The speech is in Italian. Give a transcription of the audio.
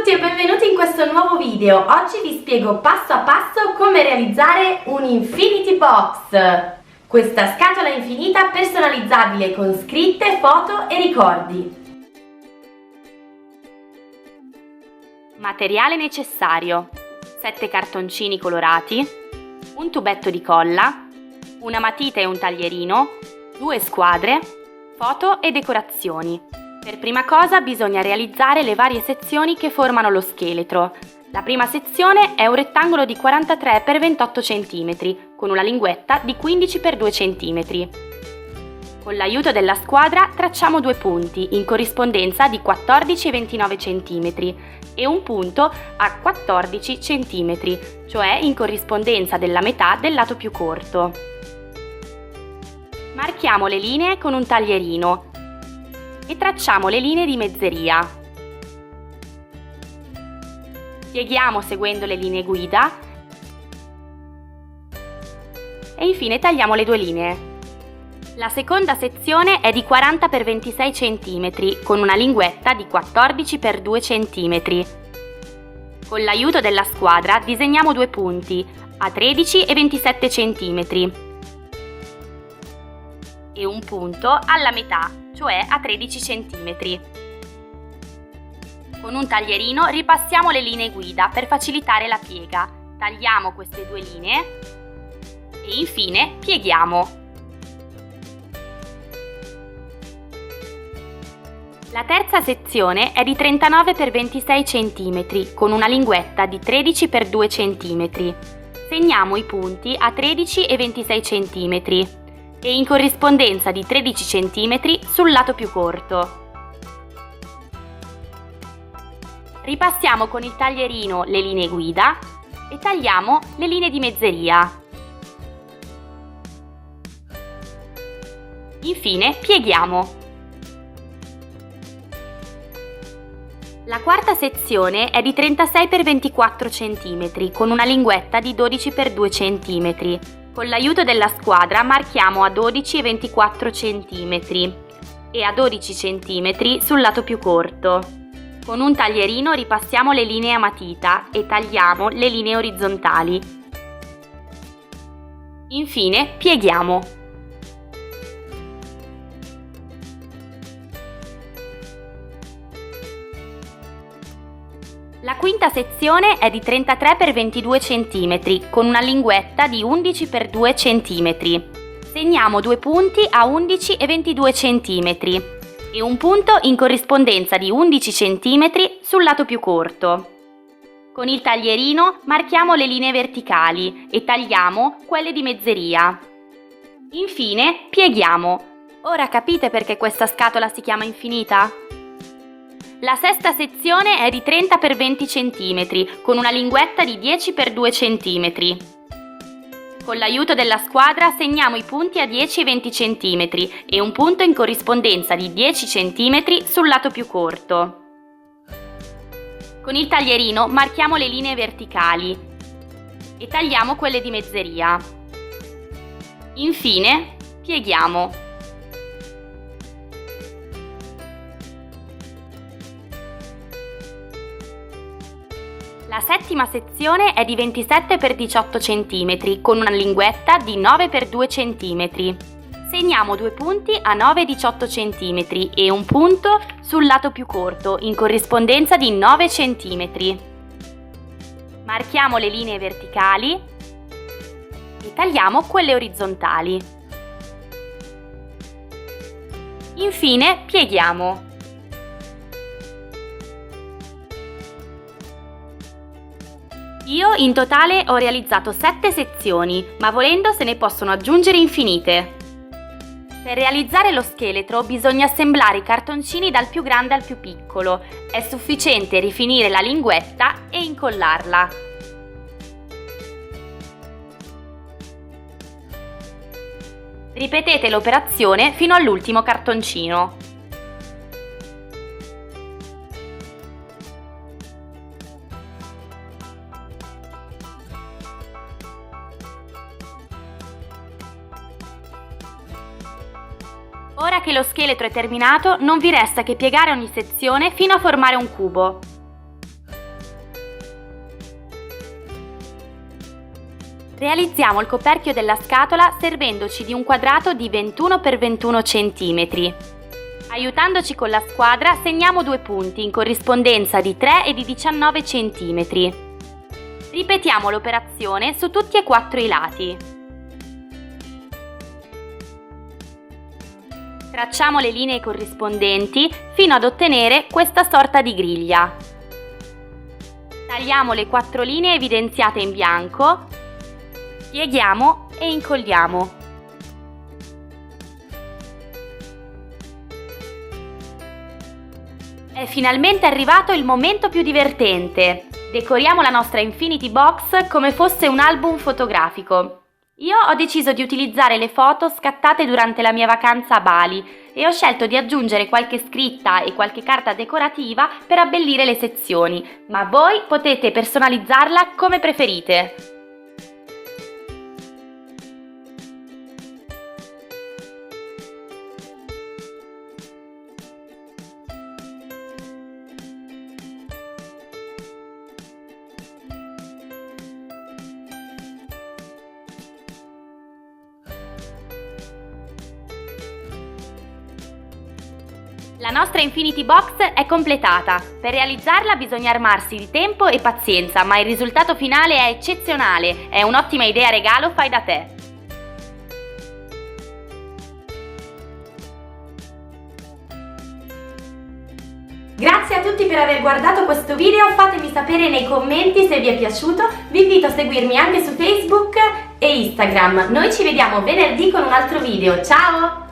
tutti e benvenuti in questo nuovo video. Oggi vi spiego passo a passo come realizzare un Infinity Box. Questa scatola infinita personalizzabile con scritte, foto e ricordi. Materiale necessario: 7 cartoncini colorati, un tubetto di colla, una matita e un taglierino, 2 squadre, foto e decorazioni. Per prima cosa bisogna realizzare le varie sezioni che formano lo scheletro. La prima sezione è un rettangolo di 43 x 28 cm con una linguetta di 15 x 2 cm. Con l'aiuto della squadra tracciamo 2 punti in corrispondenza di 14 e 29 cm e un punto a 14 cm, cioè in corrispondenza della metà del lato più corto. Marchiamo le linee con un taglierino e tracciamo le linee di mezzeria. Pieghiamo seguendo le linee guida e infine tagliamo le 2 linee. La seconda sezione è di 40 x 26 cm con una linguetta di 14 x 2 cm. Con l'aiuto della squadra disegniamo 2 punti a 13 e 27 cm e un punto alla metà, cioè a 13 cm. Con un taglierino ripassiamo le linee guida per facilitare la piega. Tagliamo queste 2 linee e infine pieghiamo. La terza sezione è di 39 x 26 cm con una linguetta di 13 x 2 cm. Segniamo i punti a 13 e 26 cm e in corrispondenza di 13 cm sul lato più corto. Ripassiamo con il taglierino le linee guida e tagliamo le linee di mezzeria. Infine pieghiamo. La quarta sezione è di 36 x 24 cm con una linguetta di 12 x 2 cm. Con l'aiuto della squadra marchiamo a 12 e 24 cm e a 12 cm sul lato più corto. Con un taglierino ripassiamo le linee a matita e tagliamo le linee orizzontali. Infine pieghiamo. La quinta sezione è di 33 x 22 cm con una linguetta di 11 x 2 cm. Segniamo 2 punti a 11 e 22 cm e un punto in corrispondenza di 11 cm sul lato più corto. Con il taglierino marchiamo le linee verticali e tagliamo quelle di mezzeria. Infine pieghiamo. Ora capite perché questa scatola si chiama infinita? La sesta sezione è di 30 x 20 cm con una linguetta di 10 x 2 cm. Con l'aiuto della squadra segniamo i punti a 10 e 20 cm e un punto in corrispondenza di 10 cm sul lato più corto. Con il taglierino marchiamo le linee verticali e tagliamo quelle di mezzeria. Infine pieghiamo. La settima sezione è di 27 x 18 cm con una linguetta di 9 x 2 cm. Segniamo 2 punti a 9 e 18 cm e un punto sul lato più corto in corrispondenza di 9 cm. Marchiamo le linee verticali e tagliamo quelle orizzontali. Infine pieghiamo. Io in totale ho realizzato 7 sezioni, ma volendo se ne possono aggiungere infinite. Per realizzare lo scheletro bisogna assemblare i cartoncini dal più grande al più piccolo. È sufficiente rifinire la linguetta e incollarla. Ripetete l'operazione fino all'ultimo cartoncino. Ora che lo scheletro è terminato, non vi resta che piegare ogni sezione fino a formare un cubo. Realizziamo il coperchio della scatola servendoci di un quadrato di 21 x 21 cm. Aiutandoci con la squadra segniamo 2 punti in corrispondenza di 3 e di 19 cm. Ripetiamo l'operazione su tutti e 4 i lati. Tracciamo le linee corrispondenti fino ad ottenere questa sorta di griglia. Tagliamo le 4 linee evidenziate in bianco, pieghiamo e incolliamo. È finalmente arrivato il momento più divertente. Decoriamo la nostra Infinity Box come fosse un album fotografico. Io ho deciso di utilizzare le foto scattate durante la mia vacanza a Bali e ho scelto di aggiungere qualche scritta e qualche carta decorativa per abbellire le sezioni, ma voi potete personalizzarla come preferite. La nostra Infinity Box è completata. Per realizzarla bisogna armarsi di tempo e pazienza, ma il risultato finale è eccezionale. È un'ottima idea regalo fai da te. Grazie a tutti per aver guardato questo video, fatemi sapere nei commenti se vi è piaciuto, vi invito a seguirmi anche su Facebook e Instagram. Noi ci vediamo venerdì con un altro video, ciao!